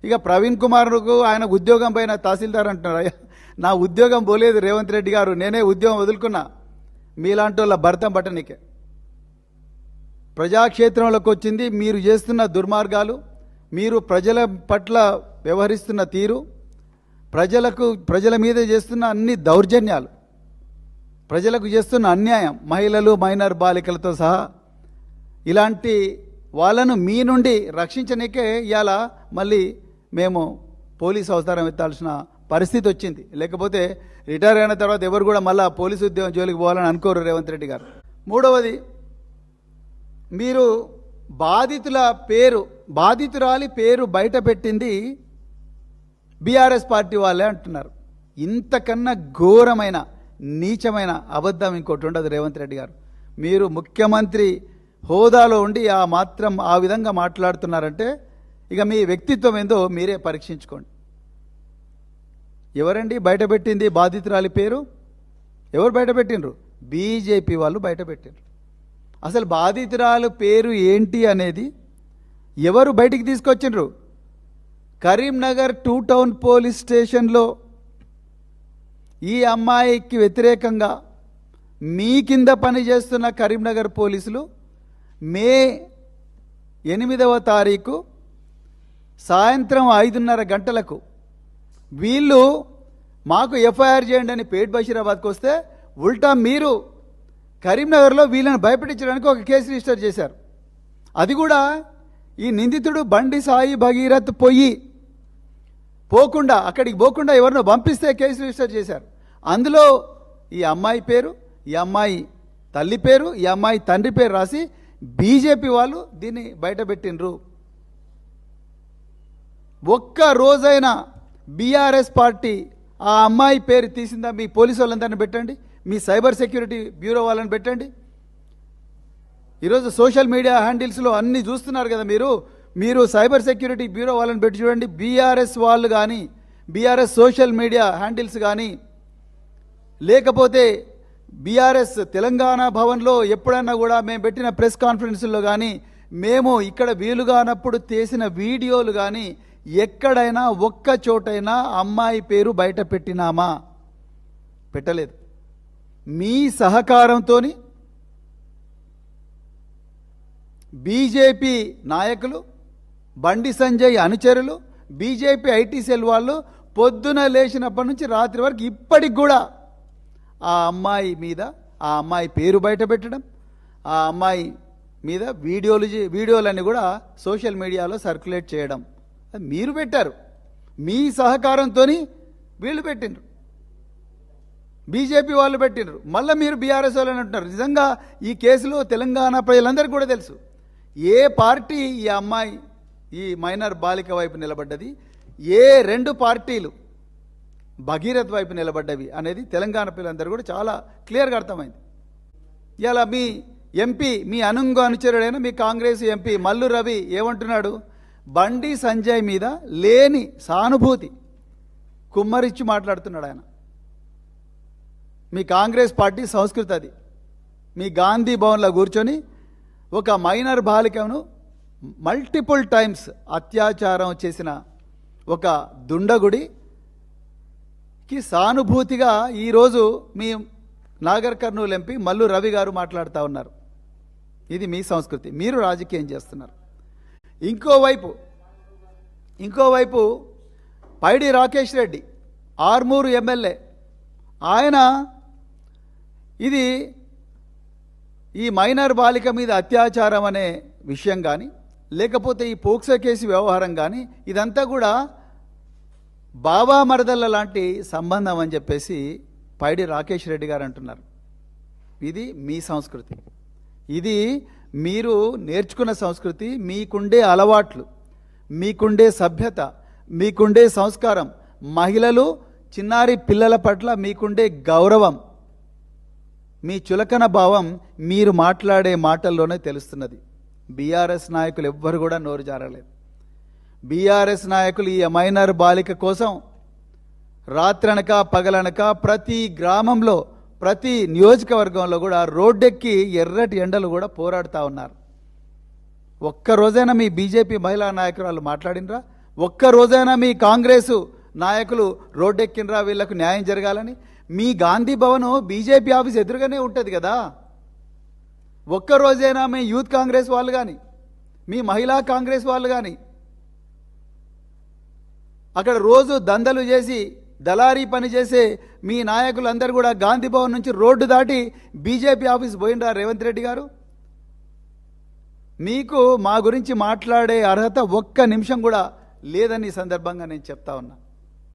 ఇక ప్రవీణ్ కుమార్కు ఆయన ఉద్యోగం పైన తహసీల్దార్ అంటున్నారు. నా ఉద్యోగం పోలేదు రేవంత్ రెడ్డి గారు, నేనే ఉద్యోగం వదులుకున్నా మీలాంటి వాళ్ళ భర్తం పట్టనికే. ప్రజాక్షేత్రంలోకి వచ్చింది మీరు చేస్తున్న దుర్మార్గాలు, మీరు ప్రజల పట్ల వ్యవహరిస్తున్న తీరు, ప్రజల మీద చేస్తున్న అన్ని దౌర్జన్యాలు, ప్రజలకు చేస్తున్న అన్యాయం, మహిళలు మైనర్ బాలికలతో సహా ఇలాంటి వాళ్ళను మీ నుండి రక్షించనికే ఇవాళ మళ్ళీ మేము పోలీసు అవతారం ఎత్తాల్సిన పరిస్థితి వచ్చింది. లేకపోతే రిటైర్ అయిన తర్వాత ఎవరు కూడా మళ్ళీ పోలీసు ఉద్యోగం జోలికి పోవాలని అనుకోరు రేవంత్ రెడ్డి గారు. మూడవది, మీరు బాధితురాలి పేరు బయట పెట్టింది బీఆర్ఎస్ పార్టీ వాళ్ళే అంటున్నారు. ఇంతకన్నా ఘోరమైన నీచమైన అబద్ధం ఇంకోటి ఉండదు రేవంత్ రెడ్డి గారు. మీరు ముఖ్యమంత్రి హోదాలో ఉండి ఆ విధంగా మాట్లాడుతున్నారంటే ఇక మీ వ్యక్తిత్వం ఏందో మీరే పరీక్షించుకోండి. ఎవరండి బయటపెట్టింది బాధితురాలి పేరు? ఎవరు బయటపెట్టినరు? బీజేపీ వాళ్ళు బయటపెట్టినరు. అసలు బాధితురాలు పేరు ఏంటి అనేది ఎవరు బయటికి తీసుకొచ్చిండ్రు? కరీంనగర్ 2 టౌన్ పోలీస్ స్టేషన్లో ఈ అమ్మాయికి వ్యతిరేకంగా మీ కింద పనిచేస్తున్న కరీంనగర్ పోలీసులు మే 8వ తారీఖు సాయంత్రం 5:30 గంటలకు వీళ్ళు మాకు ఎఫ్ఐఆర్ చేయండి అని పేట్ బషీరాబాద్కి వస్తే ఉల్టా మీరు కరీంనగర్లో వీళ్ళని భయపెట్టించడానికి ఒక కేసు రిజిస్టర్ చేశారు. అది కూడా ఈ నిందితుడు బండి సాయి భగీరథ్ అక్కడికి పోకుండా ఎవరినో పంపిస్తే కేసు రిజిస్టర్ చేశారు. అందులో ఈ అమ్మాయి పేరు, ఈ అమ్మాయి తల్లి పేరు, ఈ అమ్మాయి తండ్రి పేరు రాసి బీజేపీ వాళ్ళు దీన్ని బయటపెట్టినరు. ఒక్క రోజైనా బీఆర్ఎస్ పార్టీ ఆ అమ్మాయి పేరు తీసిందా? మీ పోలీసు వాళ్ళందరినీ పెట్టండి, మీ సైబర్ సెక్యూరిటీ బ్యూరో వాళ్ళని పెట్టండి. ఈరోజు సోషల్ మీడియా హ్యాండిల్స్లో అన్నీ చూస్తున్నారు కదా మీరు సైబర్ సెక్యూరిటీ బ్యూరో వాళ్ళని పెట్టి చూడండి. బీఆర్ఎస్ వాళ్ళు కానీ, బీఆర్ఎస్ సోషల్ మీడియా హ్యాండిల్స్ కానీ, లేకపోతే బీఆర్ఎస్ తెలంగాణ భవన్లో ఎప్పుడన్నా కూడా మేము పెట్టిన ప్రెస్ కాన్ఫరెన్స్లో కానీ, మేము ఇక్కడ వీలుగానప్పుడు చేసిన వీడియోలు కానీ ఎక్కడైనా ఒక్క చోటైనా అమ్మాయి పేరు బయట పెట్టినామా? పెట్టలేదు. మీ సహకారంతో బీజేపీ నాయకులు, బండి సంజయ్ అనుచరులు, బీజేపీ ఐటీ సెల్ వాళ్ళు పొద్దున లేచినప్పటి నుంచి రాత్రి వరకు ఇప్పటికి కూడా ఆ అమ్మాయి పేరు బయట పెట్టడం, ఆ అమ్మాయి మీద వీడియోలన్నీ కూడా సోషల్ మీడియాలో సర్క్యులేట్ చేయడం మీరు పెట్టారు. మీ సహకారంతో వీళ్ళు పెట్టినరు, బీజేపీ వాళ్ళు పెట్టినరు. మళ్ళీ మీరు బీఆర్ఎస్ వాళ్ళని అంటున్నారు. నిజంగా ఈ కేసులో తెలంగాణ ప్రజలందరికీ కూడా తెలుసు ఏ పార్టీ ఈ అమ్మాయి ఈ మైనర్ బాలిక వైపు నిలబడ్డది, ఏ 2 పార్టీలు భగీరథ్ వైపు నిలబడ్డవి అనేది తెలంగాణ ప్రజలందరూ కూడా చాలా క్లియర్గా అర్థమైంది. ఇలా మీ ఎంపీ, మీ అనుచరుడైన మీ కాంగ్రెస్ ఎంపీ మల్లు రవి ఏమంటున్నాడు? బండి సంజయ్ మీద లేని సానుభూతి కుమ్మరిచ్చి మాట్లాడుతున్నాడు ఆయన. మీ కాంగ్రెస్ పార్టీ సంస్కృతి అది. మీ గాంధీ భవన్లో కూర్చొని ఒక మైనర్ బాలికను మల్టిపుల్ టైమ్స్ అత్యాచారం చేసిన ఒక దుండగుడికి సానుభూతిగా ఈరోజు మీ నాగర్ కర్నూలు ఎంపీ మల్లు రవి గారు మాట్లాడుతూ ఉన్నారు. ఇది మీ సంస్కృతి, మీరు రాజకీయం చేస్తున్నారు. ఇంకోవైపు పైడి రాకేష్ రెడ్డి ఆర్మూరు ఎమ్మెల్యే, ఆయన ఈ మైనర్ బాలిక మీద అత్యాచారం అనే విషయం కానీ, లేకపోతే ఈ పోక్సో కేసు వ్యవహారం కానీ ఇదంతా కూడా బాబా మరదళ్ళ లాంటి సంబంధం అని చెప్పేసి పైడి రాకేష్ రెడ్డి గారు అంటున్నారు. ఇది మీ సంస్కృతి, ఇది మీరు నేర్చుకున్న సంస్కృతి, మీకుండే అలవాట్లు, మీకుండే సభ్యత, మీకుండే సంస్కారం, మహిళలు చిన్నారి పిల్లల పట్ల మీకుండే గౌరవం, మీ చులకన భావం మీరు మాట్లాడే మాటల్లోనే తెలుస్తున్నది. బీఆర్ఎస్ నాయకులు ఎవ్వరు కూడా నోరు జారలేదు. బీఆర్ఎస్ నాయకులు ఈ మైనర్ బాలిక కోసం రాత్రనక పగలనక ప్రతి గ్రామంలో, ప్రతి నియోజకవర్గంలో కూడా రోడ్డెక్కి ఎర్రటి ఎండలు కూడా పోరాడుతూ ఉన్నారు. ఒక్కరోజైనా మీ బీజేపీ మహిళా నాయకురాలు మాట్లాడినరా? ఒక్క రోజైనా మీ కాంగ్రెసు నాయకులు రోడ్డెక్కినరా వీళ్లకు న్యాయం జరగాలని? మీ గాంధీ భవన్ బీజేపీ ఆఫీస్ ఎదురుగానే ఉంటుంది కదా. ఒక్కరోజైనా మీ యూత్ కాంగ్రెస్ వాళ్ళు కానీ, మీ మహిళా కాంగ్రెస్ వాళ్ళు కానీ అక్కడ రోజు దందలు చేసి దళారీ పని చేసే మీ నాయకులందరూ కూడా గాంధీ భవన్ నుంచి రోడ్డు దాటి బీజేపీ ఆఫీస్ పోయినరా రేవంత్ రెడ్డి గారు? మీకు మా గురించి మాట్లాడే అర్హత ఒక్క నిమిషం కూడా లేదని ఈ సందర్భంగా నేను చెప్తా ఉన్నా.